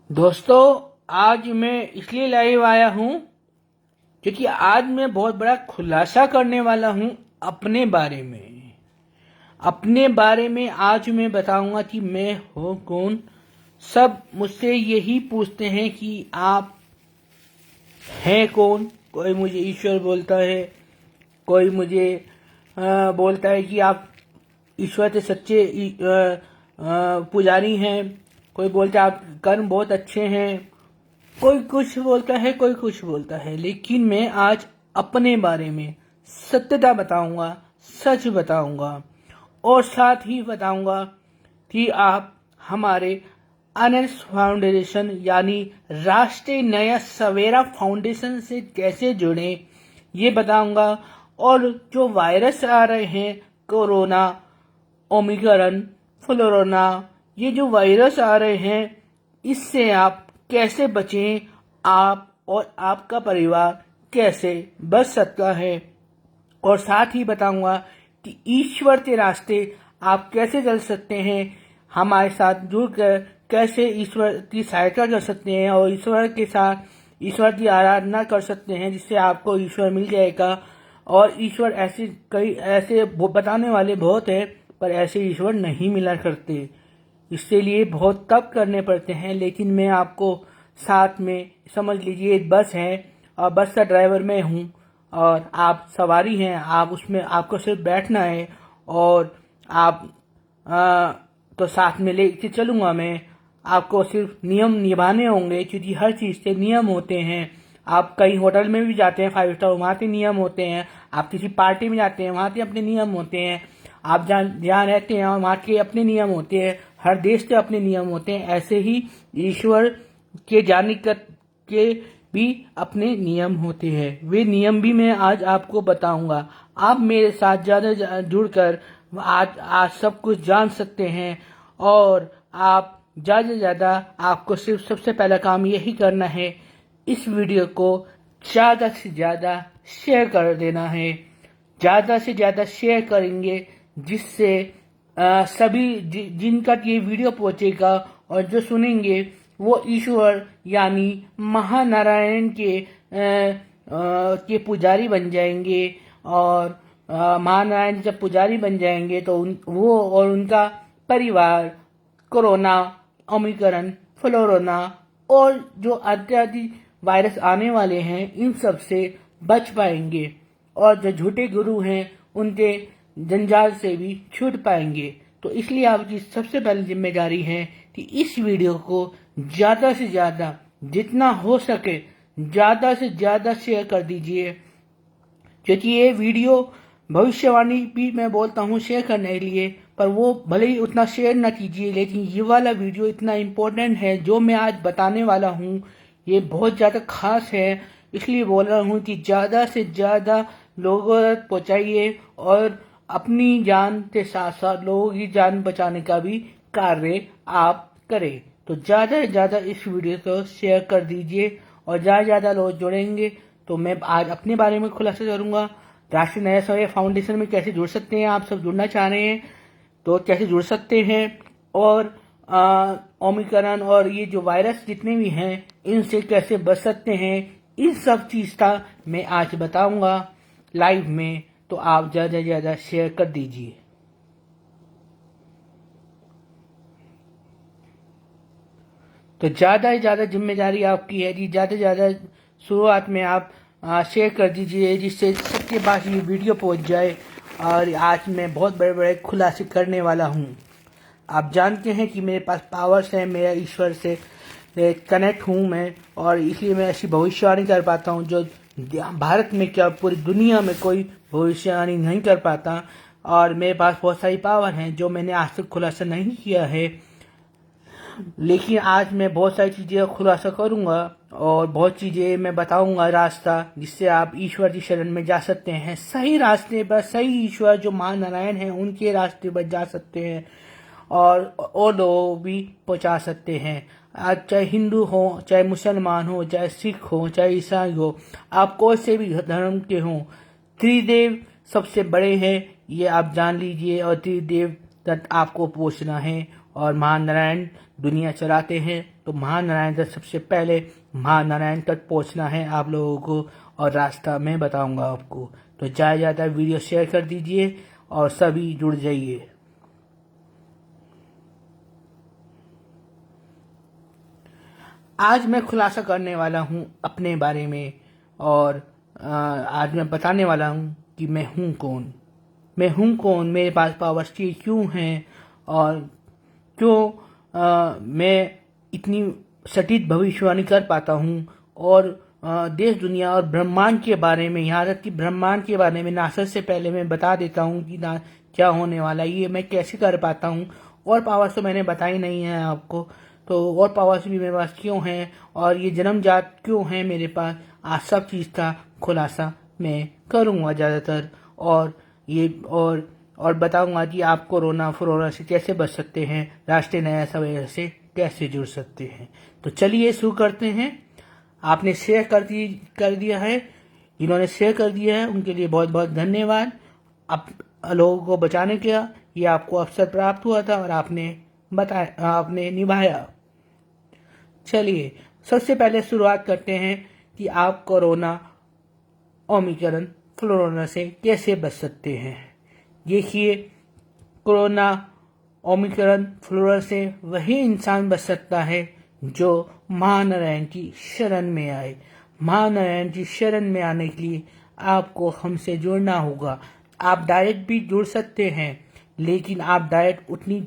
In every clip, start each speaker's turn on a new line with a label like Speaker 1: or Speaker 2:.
Speaker 1: दोस्तों, आज मैं इसलिए लाइव आया हूँ क्योंकि आज मैं बहुत बड़ा खुलासा करने वाला हूँ अपने बारे में आज मैं बताऊंगा कि मैं हूँ कौन। सब मुझसे यही पूछते हैं कि आप हैं कौन। कोई मुझे ईश्वर बोलता है, कोई मुझे बोलता है कि आप ईश्वर के सच्चे पुजारी हैं। कोई बोलता है आप कर्म बहुत अच्छे हैं। कोई कुछ बोलता है, कोई कुछ बोलता है, लेकिन मैं आज अपने बारे में सत्यता बताऊंगा, सच बताऊंगा और साथ ही बताऊंगा कि आप हमारे अनस फाउंडेशन यानी राष्ट्रीय नया सवेरा फाउंडेशन से कैसे जुड़े ये बताऊंगा। और जो वायरस आ रहे हैं, कोरोना, ओमिक्रॉन, फ्लोरोना, ये जो वायरस आ रहे हैं, इससे आप कैसे बचें, आप और आपका परिवार कैसे बच सकता है। और साथ ही बताऊंगा कि ईश्वर के रास्ते आप कैसे चल सकते हैं, हमारे साथ जुड़कर कैसे ईश्वर की सहायता कर सकते हैं और ईश्वर के साथ ईश्वर की आराधना कर सकते हैं, जिससे आपको ईश्वर मिल जाएगा। और ईश्वर ऐसे कई ऐसे बताने वाले बहुत है, पर ऐसे ईश्वर नहीं मिला करते। इसके लिए बहुत तप करने पड़ते हैं। लेकिन मैं आपको साथ में समझ लीजिए एक बस है और बस का ड्राइवर मैं हूँ और आप सवारी हैं। आप उसमें आपको सिर्फ बैठना है और आप तो साथ में लेके चलूँगा मैं। आपको सिर्फ नियम निभाने होंगे क्योंकि हर चीज़ के नियम होते हैं। आप कहीं होटल में भी जाते हैं 5 स्टार, वहाँ के नियम होते हैं। आप किसी पार्टी में जाते हैं, वहाँ के अपने नियम होते हैं। आप जहाँ रहते हैं वहाँ के अपने नियम होते हैं। हर देश के अपने नियम होते हैं। ऐसे ही ईश्वर के जाने के भी अपने नियम होते हैं। वे नियम भी मैं आज आपको बताऊंगा। आप मेरे साथ ज़्यादा जुड़कर आज सब कुछ जान सकते हैं। और आप ज़्यादा से ज़्यादा आपको सिर्फ सबसे पहला काम यही करना है, इस वीडियो को ज़्यादा से ज़्यादा शेयर कर देना है। ज़्यादा से ज़्यादा शेयर करेंगे जिससे सभी जिनका ये वीडियो पहुंचेगा और जो सुनेंगे वो ईश्वर यानी महानारायण के पुजारी बन जाएंगे। और महानारायण जब पुजारी बन जाएंगे तो वो और उनका परिवार कोरोना, ओमिक्रॉन, फ्लोरोना और जो इत्यादि वायरस आने वाले हैं, इन सब से बच पाएंगे। और जो झूठे गुरु हैं उनके जंजाल से भी छूट पाएंगे। तो इसलिए आपकी सबसे पहली जिम्मेदारी है कि इस वीडियो को ज़्यादा से ज़्यादा जितना हो सके ज़्यादा से ज़्यादा शेयर कर दीजिए। क्योंकि ये वीडियो भविष्यवाणी भी मैं बोलता हूँ शेयर करने के लिए, पर वो भले ही उतना शेयर ना कीजिए, लेकिन ये वाला वीडियो इतना इम्पोर्टेंट है। जो मैं आज बताने वाला हूँ ये बहुत ज़्यादा खास है, इसलिए बोल रहा हूँ कि ज़्यादा से ज़्यादा लोगों तक पहुँचाइए और अपनी जान के साथ साथ लोगों की जान बचाने का भी कार्य आप करें। तो ज़्यादा से ज़्यादा इस वीडियो को शेयर कर दीजिए और ज़्यादा से ज़्यादा लोग जुड़ेंगे तो मैं आज अपने बारे में खुलासा करूंगा। राष्ट्रीय नया सवेरा फाउंडेशन में कैसे जुड़ सकते हैं, आप सब जुड़ना चाह रहे हैं तो कैसे जुड़ सकते हैं। और ओमिक्रॉन और ये जो वायरस जितने भी हैं इनसे कैसे बच सकते हैं, इन सब चीज़ का मैं आज बताऊंगा लाइव में। तो आप ज़्यादा से ज़्यादा शेयर कर दीजिए। तो ज़्यादा से ज़्यादा जिम्मेदारी आपकी है कि ज़्यादा से ज़्यादा शुरुआत में आप शेयर कर दीजिए जिससे सबके पास ये वीडियो पहुंच जाए। और आज मैं बहुत बड़े बड़े खुलासे करने वाला हूँ। आप जानते हैं कि मेरे पास पावर्स है, मेरा ईश्वर से कनेक्ट हूँ मैं, और इसलिए मैं ऐसी भविष्यवाणी कर पाता हूँ जो भारत में क्या पूरी दुनिया में कोई भविष्यवाणी नहीं कर पाता। और मेरे पास बहुत सारी पावर हैं जो मैंने आज तक खुलासा नहीं किया है, लेकिन आज मैं बहुत सारी चीज़ें खुलासा करूंगा और बहुत चीज़ें मैं बताऊंगा रास्ता जिससे आप ईश्वर की शरण में जा सकते हैं। सही रास्ते पर, सही ईश्वर जो महानारायण हैं उनके रास्ते पर जा सकते हैं और लोग भी पहुंचा सकते हैं। आज चाहे हिंदू हो, चाहे मुसलमान हो, चाहे सिख हो, चाहे ईसाई हो, आप कोई से भी धर्म के हों, त्रिदेव सबसे बड़े हैं ये आप जान लीजिए। और त्रिदेव तक आपको पहुंचना है और महानारायण दुनिया चलाते हैं, तो महानारायण तक सबसे पहले महानारायण तक पहुंचना है आप लोगों को, और रास्ता मैं बताऊंगा आपको। तो ज़्यादा वीडियो शेयर कर दीजिए और सभी जुड़ जाइए। आज मैं खुलासा करने वाला हूँ अपने बारे में, और आज मैं बताने वाला हूँ कि मैं हूँ कौन, मेरे पास पावर्स क्यों हैं, और क्यों मैं इतनी सटीक भविष्यवाणी कर पाता हूँ, और देश दुनिया और ब्रह्मांड के बारे में, यहाँ तक कि ब्रह्मांड के बारे में नासा से पहले मैं बता देता हूँ कि क्या होने वाला है। ये मैं कैसे कर पाता हूँ, और पावर्स तो मैंने बताई नहीं है आपको, तो और पावर्स भी मेरे पास क्यों हैं, और ये जन्मजात क्यों हैं मेरे पास, आज सब चीज़ का खुलासा मैं करूँगा ज़्यादातर, और बताऊंगा कि आप कोरोना से कैसे बच सकते हैं, राष्ट्रीय नया सवेरा से कैसे जुड़ सकते हैं। तो चलिए शुरू करते हैं। आपने शेयर कर दिया है, इन्होंने शेयर कर दिया है, उनके लिए बहुत बहुत धन्यवाद। आप लोगों को बचाने का ये आपको अवसर प्राप्त हुआ था और आपने निभाया। चलिए सबसे पहले शुरुआत करते हैं कि आप कोरोना ओमिक्रॉन फ्लोरोना से कैसे बच सकते हैं। देखिए, कोरोना ओमिक्रॉन फ्लोरोना से वही इंसान बच सकता है जो महानारायण की शरण में आए। महानारायण की शरण में आने के लिए आपको हमसे जुड़ना होगा। आप डायरेक्ट भी जुड़ सकते हैं, लेकिन आप डायरेक्ट उतनी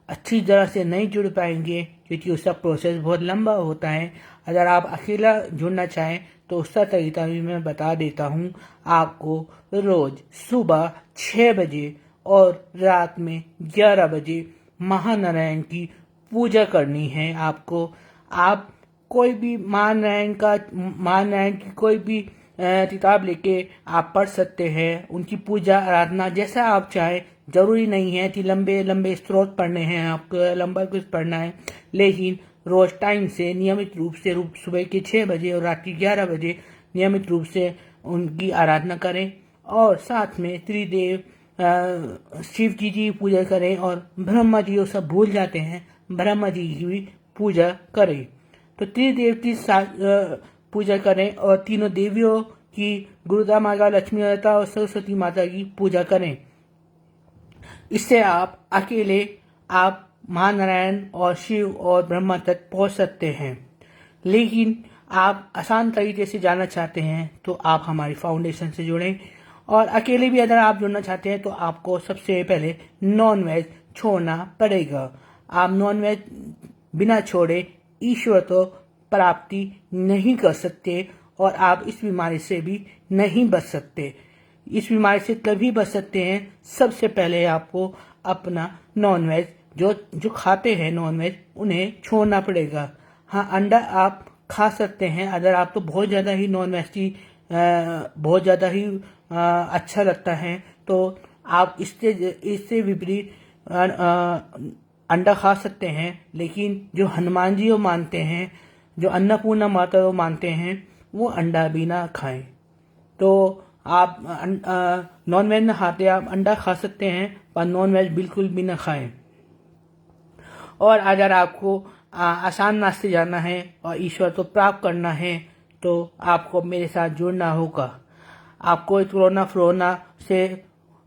Speaker 1: अच्छी तरह से नहीं जुड़ पाएंगे क्योंकि उसका प्रोसेस बहुत लंबा होता है। अगर आप अकेला जुड़ना चाहें तो उसका तरीका भी मैं बता देता हूँ। आपको रोज सुबह 6 बजे और रात में 11 बजे महानारायण की पूजा करनी है आपको। आप कोई भी महानारायण की कोई भी किताब लेके आप पढ़ सकते हैं। उनकी पूजा आराधना जैसा आप चाहें, जरूरी नहीं है कि लंबे लंबे स्त्रोत पढ़ने हैं, आपको लंबा कुछ पढ़ना है, लेकिन रोज टाइम से नियमित रूप से सुबह के 6 बजे और रात के 11 बजे नियमित रूप से उनकी आराधना करें, और साथ में त्रिदेव शिव जी की पूजा करें, और ब्रह्मा जी वो सब भूल जाते हैं, ब्रह्मा जी की भी पूजा करें। तो त्रिदेव की पूजा करें, और तीनों देवियों की, गुरुदा माता, लक्ष्मी माता और सरस्वती माता की पूजा करें। इससे आप महानारायण और शिव और ब्रह्मा तक पहुंच सकते हैं। लेकिन आप आसान तरीके से जानना चाहते हैं तो आप हमारी फाउंडेशन से जुड़ें, और अकेले भी अगर आप जुड़ना चाहते हैं तो आपको सबसे पहले नॉन वेज छोड़ना पड़ेगा। आप नॉन वेज बिना छोड़े ईश्वर तो प्राप्ति नहीं कर सकते, और आप इस बीमारी से भी नहीं बच सकते। इस बीमारी से तभी बच सकते हैं, सबसे पहले आपको अपना नॉन वेज जो खाते हैं नॉन वेज, उन्हें छोड़ना पड़ेगा। हाँ, अंडा आप खा सकते हैं अगर आप तो बहुत ज़्यादा ही नॉन वेज की बहुत ज़्यादा ही अच्छा लगता है, तो आप इससे विपरीत अंडा खा सकते हैं। लेकिन जो हनुमान जी वो मानते हैं, जो अन्नपूर्णा माता वो मानते हैं, वो अंडा भी ना खाएं। तो आप नॉन वेज ना खाते, आप अंडा खा सकते हैं, पर नॉन वेज बिल्कुल भी ना खाएं। और अगर आपको आसान रास्ते जाना है और ईश्वर को प्राप्त करना है तो आपको मेरे साथ जुड़ना होगा। आपको कोरोना से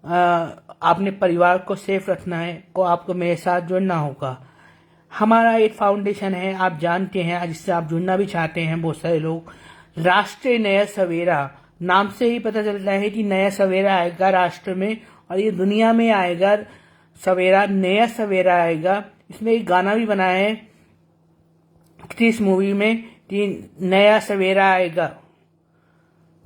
Speaker 1: अपने परिवार को सेफ रखना है तो आपको मेरे साथ जुड़ना होगा। हमारा एक फाउंडेशन है, आप जानते हैं, जिससे आप जुड़ना भी चाहते हैं बहुत सारे लोग। राष्ट्रीय नया सवेरा, नाम से ही पता चलता है कि नया सवेरा आएगा राष्ट्र में, और ये दुनिया में आएगा सवेरा, नया सवेरा आएगा। इसमें एक गाना भी बनाया है इस मूवी में कि नया सवेरा आएगा।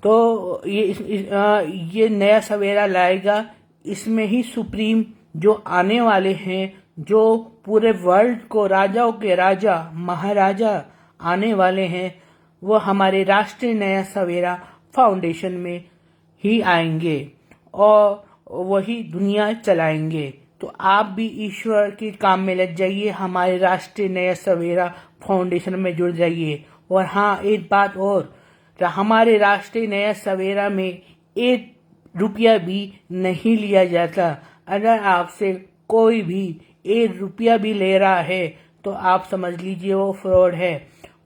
Speaker 1: तो ये नया सवेरा लाएगा। इसमें ही सुप्रीम जो आने वाले हैं, जो पूरे वर्ल्ड को राजाओं के राजा महाराजा आने वाले हैं, वो हमारे राष्ट्रीय नया सवेरा फाउंडेशन में ही आएंगे और वही दुनिया चलाएंगे। तो आप भी ईश्वर के काम में लग जाइए, हमारे राष्ट्रीय नया सवेरा फाउंडेशन में जुड़ जाइए। और हाँ, एक बात और, हमारे राष्ट्रीय नया सवेरा में 1 रुपया भी नहीं लिया जाता। अगर आपसे कोई भी ₹1 भी ले रहा है तो आप समझ लीजिए वो फ्रॉड है।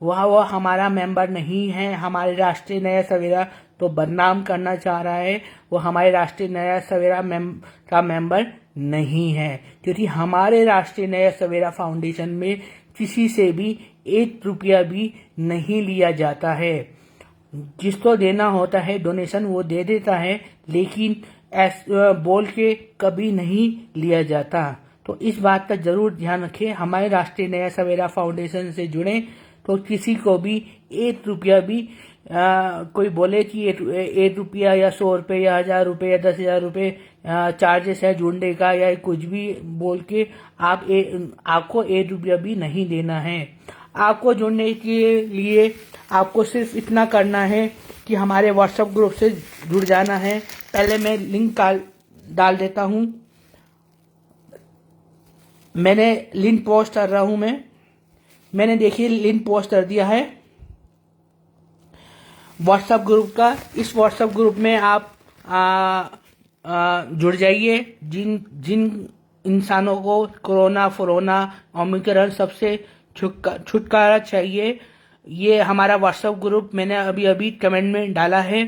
Speaker 1: वो हमारा मेंबर नहीं है। हमारे राष्ट्रीय नया सवेरा तो बदनाम करना चाह रहा है। वो हमारे राष्ट्रीय नया सवेरा का मेंबर नहीं है, क्योंकि हमारे राष्ट्रीय नया सवेरा फाउंडेशन में किसी से भी ₹1 भी नहीं लिया जाता है। जिसको देना होता है डोनेशन वो दे देता है, लेकिन बोल के कभी नहीं लिया जाता। तो इस बात का जरूर ध्यान रखें। हमारे राष्ट्रीय नया सवेरा फाउंडेशन से जुड़े तो किसी को भी ₹1 भी कोई बोले कि ₹1 या ₹100 या ₹1000 या ₹10,000 चार्जेस है जुड़ने का या कुछ भी बोल के आपको ₹1 भी नहीं देना है। आपको जुड़ने के लिए आपको सिर्फ इतना करना है कि हमारे व्हाट्सएप ग्रुप से जुड़ जाना है। पहले मैं लिंक डाल देता हूं। मैंने लिंक पोस्ट कर रहा हूं। मैंने देखिए लिंक पोस्ट कर दिया है व्हाट्सएप ग्रुप का। इस व्हाट्सएप ग्रुप में आप जुड़ जाइए। जिन इंसानों को कोरोना ओमिक्रॉन सबसे छुटकारा चाहिए, ये हमारा व्हाट्सएप ग्रुप मैंने अभी कमेंट में डाला है।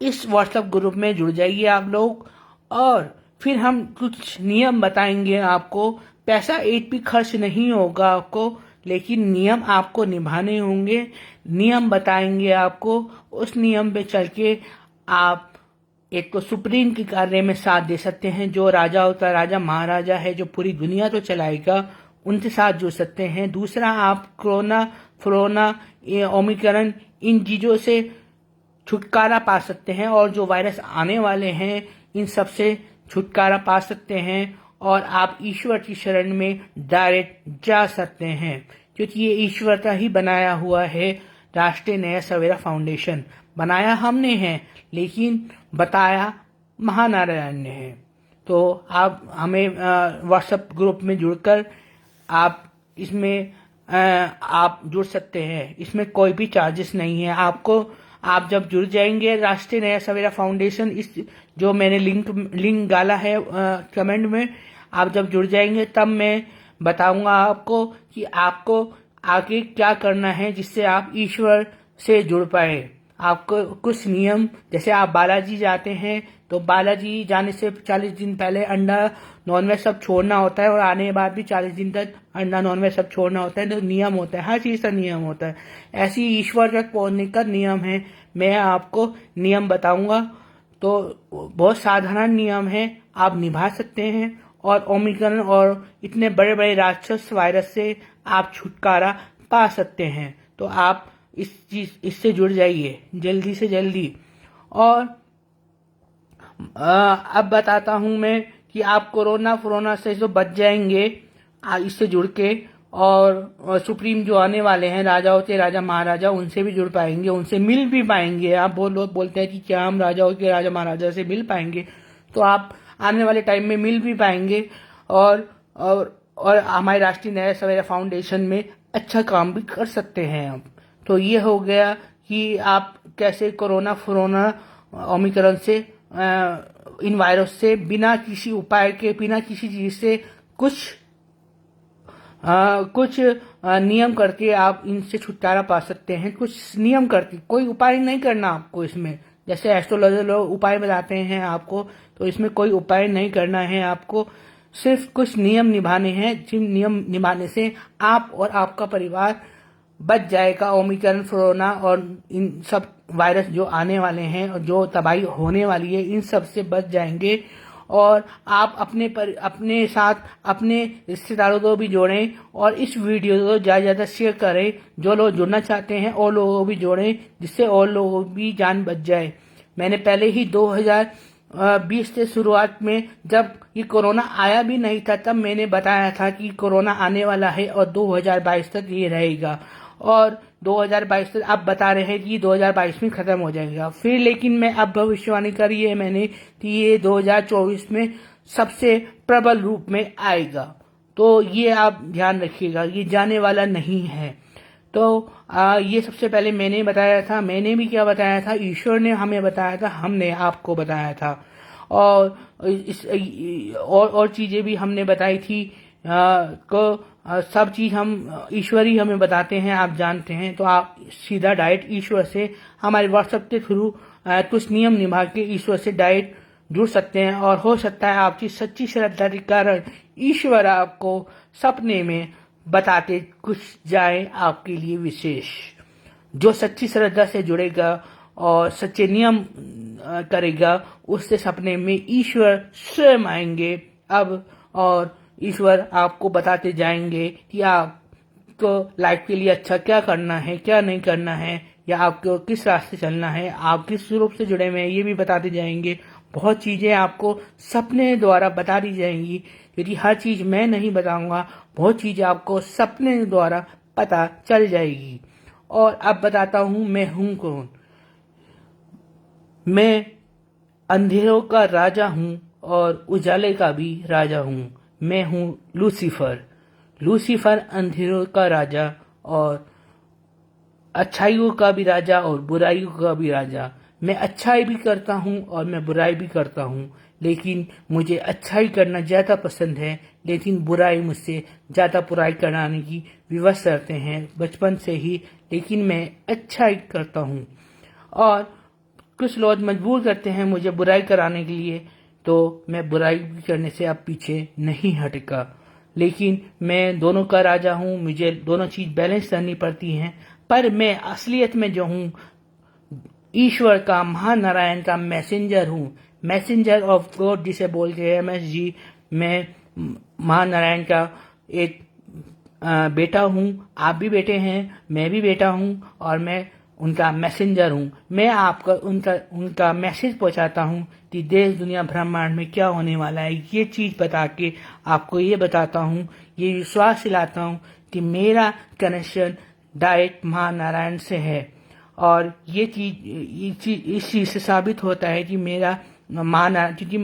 Speaker 1: इस व्हाट्सएप ग्रुप में जुड़ जाइए आप लोग, और फिर हम कुछ नियम बताएंगे आपको। पैसा एक भी खर्च नहीं होगा आपको, लेकिन नियम आपको निभाने होंगे। नियम बताएंगे आपको, उस नियम पे चल के आप एक तो सुप्रीम के कार्य में साथ दे सकते हैं। जो राजा होता है, राजा महाराजा है, जो पूरी दुनिया तो चलाएगा, उनके साथ जुड़ सकते हैं। दूसरा, आप कोरोना ओमिक्रॉन इन चीजों से छुटकारा पा सकते हैं, और जो वायरस आने वाले हैं इन सब से छुटकारा पा सकते हैं, और आप ईश्वर की शरण में डायरेक्ट जा सकते हैं, क्योंकि ये ईश्वर का ही बनाया हुआ है। राष्ट्रीय नया सवेरा फाउंडेशन बनाया हमने है, लेकिन बताया महानारायण ने है। तो आप हमें व्हाट्सएप ग्रुप में जुड़कर आप इसमें आप जुड़ सकते हैं। इसमें कोई भी चार्जेस नहीं है आपको। आप जब जुड़ जाएंगे राष्ट्रीय नया सवेरा फाउंडेशन, इस जो मैंने लिंक डाला है कमेंट में, आप जब जुड़ जाएंगे तब मैं बताऊंगा आपको कि आपको आगे क्या करना है, जिससे आप ईश्वर से जुड़ पाए। आपको कुछ नियम, जैसे आप बालाजी जाते हैं तो बालाजी जाने से 40 दिन पहले अंडा नॉनवेज सब छोड़ना होता है, और आने के बाद भी 40 दिन तक अंडा नॉनवेज सब छोड़ना होता है। तो नियम होता है, हर चीज का नियम होता है। ऐसी ईश्वर तक पहुंचने का नियम है। मैं आपको नियम बताऊंगा, तो बहुत साधारण नियम है, आप निभा सकते हैं, और ओमिक्रॉन और इतने बड़े बड़े राक्षस वायरस से आप छुटकारा पा सकते हैं। तो आप इससे जुड़ जाइए जल्दी से जल्दी। और अब बताता हूं मैं कि आप कोरोना से तो बच जाएंगे इससे जुड़ के, और सुप्रीम जो आने वाले हैं राजाओं के राजा महाराजा, उनसे भी जुड़ पाएंगे, उनसे मिल भी पाएंगे। आप लोग बोलते हैं कि क्या हम राजाओं के राजा महाराजा से मिल पाएंगे, तो आप आने वाले टाइम में मिल भी पाएंगे, और हमारे राष्ट्रीय नया सवेरा फाउंडेशन में अच्छा काम भी कर सकते हैं आप। तो ये हो गया कि आप कैसे कोरोना ओमिक्रॉन से इन वायरस से बिना किसी उपाय के, बिना किसी चीज से कुछ नियम करके आप इनसे छुटकारा पा सकते हैं। कुछ नियम करके, कोई उपाय नहीं करना आपको इसमें। जैसे एस्ट्रोलॉजर लोग उपाय बताते हैं आपको, तो इसमें कोई उपाय नहीं करना है आपको। सिर्फ कुछ नियम निभाने हैं, जिन नियम निभाने से आप और आपका परिवार बच जाएगा ओमिक्रॉन, कोरोना और इन सब वायरस जो आने वाले हैं और जो तबाही होने वाली है, इन सब से बच जाएंगे। और आप अपने साथ अपने रिश्तेदारों को भी जोड़ें, और इस वीडियो को ज्यादा शेयर करें। जो लोग जुड़ना चाहते हैं और लोगों को भी जोड़ें, जिससे और लोगों की जान बच जाए। मैंने पहले ही 2020 से शुरुआत में, जब ये कोरोना आया भी नहीं था, तब मैंने बताया था कि कोरोना आने वाला है और 2022 तक ये रहेगा, और 2022 तक अब बता रहे हैं कि 2022 में खत्म हो जाएगा। फिर लेकिन मैं अब भविष्यवाणी करी है मैंने कि ये 2024 में सबसे प्रबल रूप में आएगा। तो ये आप ध्यान रखिएगा, ये जाने वाला नहीं है। तो ये सबसे पहले मैंने बताया था। मैंने भी क्या बताया था, ईश्वर ने हमें बताया था, हमने आपको बताया था। और और चीजें भी हमने बताई थी सब चीज़ हम ईश्वर ही हमें बताते हैं, आप जानते हैं। तो आप सीधा डायरेक्ट ईश्वर से हमारे व्हाट्सएप के थ्रू कुछ नियम निभा के ईश्वर से डायरेक्ट जुड़ सकते हैं, और हो सकता है आपकी सच्ची श्रद्धा के कारण ईश्वर आपको सपने में बताते कुछ जाए आपके लिए विशेष। जो सच्ची श्रद्धा से जुड़ेगा और सच्चे नियम करेगा, उससे सपने में ईश्वर स्वयं आएंगे अब, और ईश्वर आपको बताते जाएंगे कि आपको लाइफ के लिए अच्छा क्या करना है, क्या नहीं करना है, या आपको किस रास्ते चलना है, आप किस रूप से जुड़े हुए हैं, ये भी बताते जाएंगे। बहुत चीज़ें आपको सपने द्वारा बता दी जाएंगी, क्योंकि हर चीज़ मैं नहीं बताऊंगा, बहुत चीज़ें आपको सपने द्वारा पता चल जाएगी। और अब बताता हूँ मैं हूँ कौन। मैं अंधेरों का राजा हूँ और उजाले का भी राजा हूँ। मैं हूँ लूसीफर। लूसीफर अंधेरों का राजा और अच्छाइयों का भी राजा और बुराइयों का भी राजा। मैं अच्छाई भी करता हूँ और मैं बुराई भी करता हूँ, लेकिन मुझे अच्छाई करना ज़्यादा पसंद है, लेकिन बुराई मुझसे ज़्यादा बुराई कराने की विवश करते हैं बचपन से ही, लेकिन मैं अच्छाई करता हूँ। और कुछ लोग मजबूर करते हैं मुझे बुराई कराने के लिए, तो मैं बुराई करने से अब पीछे नहीं हटेगा। लेकिन मैं दोनों का राजा हूँ, मुझे दोनों चीज़ बैलेंस करनी पड़ती हैं। पर मैं असलियत में जो हूँ, ईश्वर का, महानारायण का मैसेंजर हूँ, मैसेंजर ऑफ गॉड जिसे बोलते हैं MSG। मैं महानारायण का एक बेटा हूँ, आप भी बेटे हैं, मैं भी बेटा हूँ, और मैं उनका मैसेंजर हूँ। मैं आपका उनका मैसेज पहुँचाता हूँ कि देश दुनिया ब्रह्मांड में क्या होने वाला है, ये चीज़ बता के आपको ये बताता हूँ, ये विश्वास दिलाता हूँ कि मेरा कनेक्शन डायरेक्ट महानारायण से है। और ये चीज़ इस चीज़ से साबित होता है कि मेरा महानारायण, क्योंकि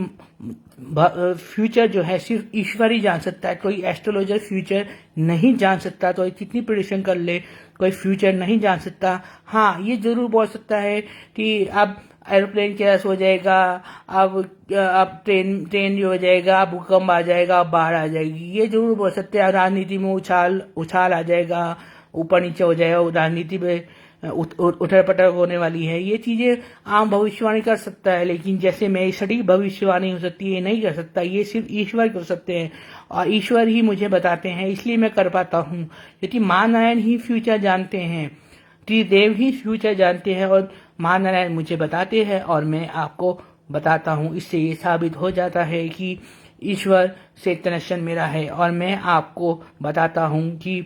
Speaker 1: फ्यूचर जो है सिर्फ ईश्वर ही जान सकता है, कोई एस्ट्रोलॉजर फ्यूचर नहीं जान सकता। तो कितनी प्रेडिक्शन कर ले, कोई फ्यूचर नहीं जान सकता। हाँ, ये जरूर बोल सकता है कि अब एरोप्लेन क्रैश हो जाएगा, अब ट्रेन जो हो जाएगा, अब भूकंप आ जाएगा, अब बाढ़ आ जाएगी, ये जरूर बोल सकते हैं। राजनीति में उछाल आ जाएगा, ऊपर नीचे हो जाएगा, राजनीति में उठर पटर होने वाली है, ये चीजें आम भविष्यवाणी कर सकता है। लेकिन जैसे मैं सटीक भविष्यवाणी हो सकती है, नहीं कर सकता, ये सिर्फ ईश्वर कर सकते हैं, और ईश्वर ही मुझे बताते हैं, इसलिए मैं कर पाता हूँ। क्योंकि महानारायण ही फ्यूचर जानते हैं, त्रिदेव ही फ्यूचर जानते हैं, और महानारायण मुझे बताते हैं और मैं आपको बताता हूँ। इससे ये साबित हो जाता है कि ईश्वर से कनेक्शन मेरा है, और मैं आपको बताता हूँ कि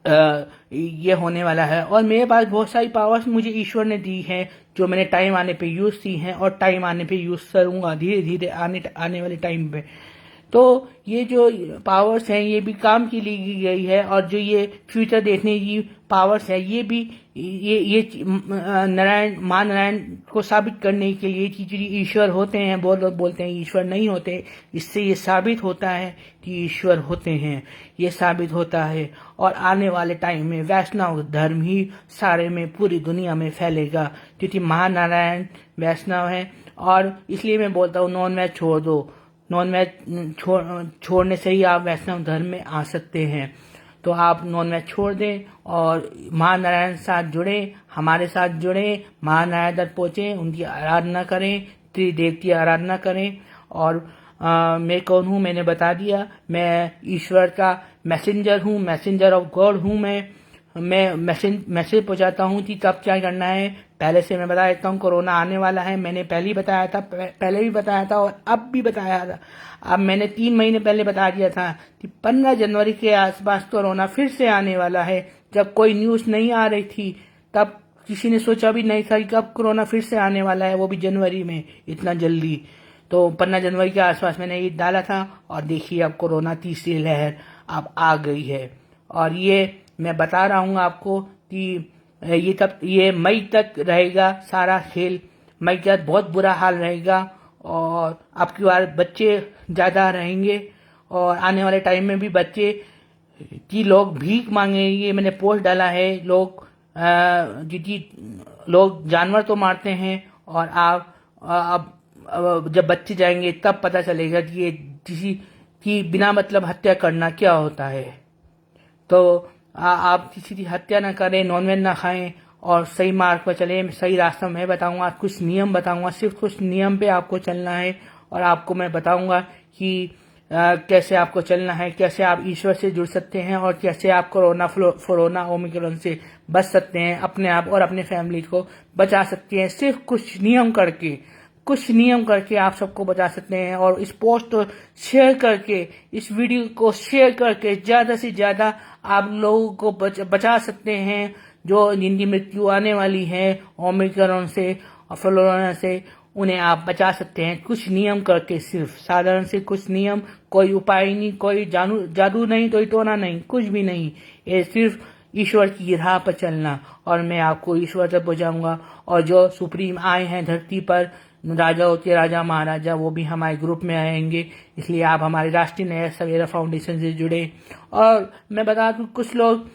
Speaker 1: ये होने वाला है। और मेरे पास बहुत सारी पावर्स मुझे ईश्वर ने दी हैं, जो मैंने टाइम आने पे यूज़ की हैं, और टाइम आने पे यूज़ करूँगा धीरे धीरे आने वाले टाइम पे। तो ये जो पावर्स हैं, ये भी काम की ली गई है, और जो ये फ्यूचर देखने की पावर्स है, ये भी ये माँ नारायण को साबित करने के लिए कि ईश्वर होते हैं। बहुत लोग बोलते हैं ईश्वर नहीं होते, इससे ये साबित होता है कि ईश्वर होते हैं, ये साबित होता है। और आने वाले टाइम में वैष्णव धर्म ही सारे में, पूरी दुनिया में फैलेगा, क्योंकि महानारायण वैष्णव है। और इसलिए मैं बोलता हूँ नॉन वेज छोड़ दो, नॉन वेज छोड़ने से ही आप वैष्णव धर्म में आ सकते हैं। तो आप नॉन वेज छोड़ दें और महानारायण साथ जुड़े, हमारे साथ जुड़े, महानारायण तक पहुँचे, उनकी आराधना करें, त्रिदेव की आराधना करें। और मैं कौन हूँ मैंने बता दिया, मैं ईश्वर का मैसेंजर हूँ, मैसेंजर ऑफ गॉड हूँ। मैं मैसेज पहुंचाता हूँ कि कब क्या करना है। पहले से मैं बता देता हूँ, कोरोना आने वाला है, मैंने पहले भी बताया था और अब भी बताया था। अब मैंने 3 महीने पहले बता दिया था कि 15 जनवरी के आसपास कोरोना फिर से आने वाला है। जब कोई न्यूज़ नहीं आ रही थी, तब किसी ने सोचा भी नहीं था कि कब कोरोना फिर से आने वाला है, वो भी जनवरी में इतना जल्दी। तो 15 जनवरी के आसपास मैंने ये डाला था, और देखिए अब कोरोना तीसरी लहर अब आ गई है। और ये मैं बता रहा हूँ आपको कि ये मई तक रहेगा सारा खेल। मई तक बहुत बुरा हाल रहेगा, और अब की बार बच्चे ज़्यादा रहेंगे, और आने वाले टाइम में भी बच्चे कि लोग भीख मांगेंगे। मैंने पोस्ट डाला है, लोग जानवर तो मारते हैं, और आप अब जब बच्चे जाएंगे तब पता चलेगा कि ये किसी कि बिना मतलब हत्या करना क्या होता है। तो आप किसी की हत्या ना करें, नॉनवेज ना खाएं और सही मार्ग पर चलें। सही रास्ता मैं बताऊंगा, कुछ नियम बताऊंगा, सिर्फ कुछ नियम पे आपको चलना है। और आपको मैं बताऊंगा कि कैसे आपको चलना है, कैसे आप ईश्वर से जुड़ सकते हैं और कैसे आप कोरोना ओमिक्रॉन से बच सकते हैं, अपने आप और अपने फैमिली को बचा सकते हैं। सिर्फ कुछ नियम करके आप सबको बचा सकते हैं। और इस पोस्ट को शेयर करके, इस वीडियो को शेयर करके ज़्यादा से ज़्यादा आप लोगों को बचा सकते हैं। जो जिनकी मृत्यु आने वाली है ओमिक्रॉन से और फ्लोरोना से, उन्हें आप बचा सकते हैं कुछ नियम करके। सिर्फ साधारण से कुछ नियम, कोई उपाय नहीं, कोई जादू नहीं, कोई टोना नहीं, कुछ भी नहीं। ये सिर्फ ईश्वर की राह पर चलना और मैं आपको ईश्वर तक पहुंचाऊंगा। और जो सुप्रीम आए हैं धरती पर, राजा होते राजा महाराजा, वो भी हमारे ग्रुप में आएंगे। इसलिए आप हमारे राष्ट्रीय नया सवेरा फाउंडेशन से जुड़े। और मैं बता दूं, कुछ लोग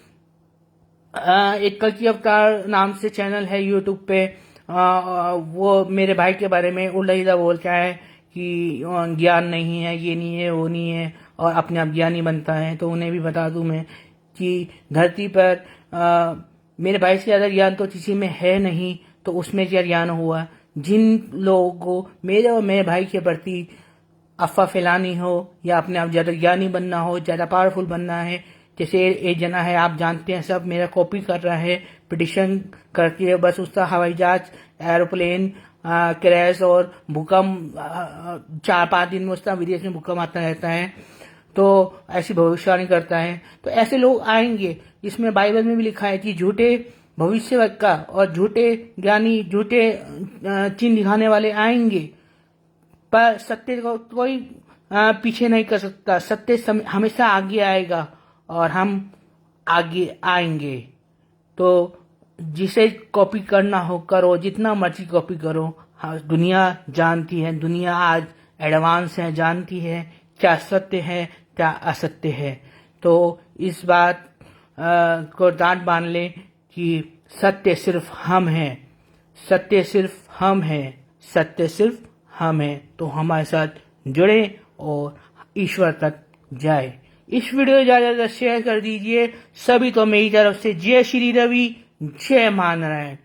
Speaker 1: एक कल की अवतार नाम से चैनल है यूट्यूब पे, वो मेरे भाई के बारे में उल्टा सीधा बोलता है कि ज्ञान नहीं है, ये नहीं है, वो नहीं है, और अपने आप ज्ञानी बनता है। तो उन्हें भी बता दूं मैं कि धरती पर मेरे भाई से ज़्यादा ज्ञान तो किसी में है नहीं, तो उसमें क्या ज्ञान हुआ। जिन लोगों को मेरे और मेरे भाई के प्रति अफवाह फैलानी हो या अपने आप ज़्यादा ज्ञानी बनना हो, ज़्यादा पावरफुल बनना है, जैसे एक जना है आप जानते हैं सब, मेरा कॉपी कर रहा है, पिटिशन करती है, बस उसका हवाई जहाज एरोप्लेन क्रैश और भूकंप 4-5 दिन में उसका विदेश में भूकंप आता रहता है। तो ऐसी भविष्यवाणी करता है। तो ऐसे लोग आएंगे। इसमें बाइबल में भी लिखा है कि झूठे भविष्यवक्ता और झूठे ज्ञानी, झूठे चिन्ह दिखाने वाले आएंगे, पर सत्य को कोई पीछे नहीं कर सकता। सत्य हमेशा आगे आएगा और हम आगे आएंगे। तो जिसे कॉपी करना हो करो, जितना मर्जी कॉपी करो। हाँ, दुनिया जानती है, दुनिया आज एडवांस है, जानती है क्या सत्य है क्या असत्य है। तो इस बात को दांत बांध ले कि सत्य सिर्फ हम हैं, सत्य सिर्फ हम हैं, सत्य सिर्फ हम हैं। तो हमारे साथ जुड़े और ईश्वर तक जाए। इस वीडियो को ज़्यादा शेयर कर दीजिए सभी को मेरी तरफ से। जय श्री रवि, जय महानारायण।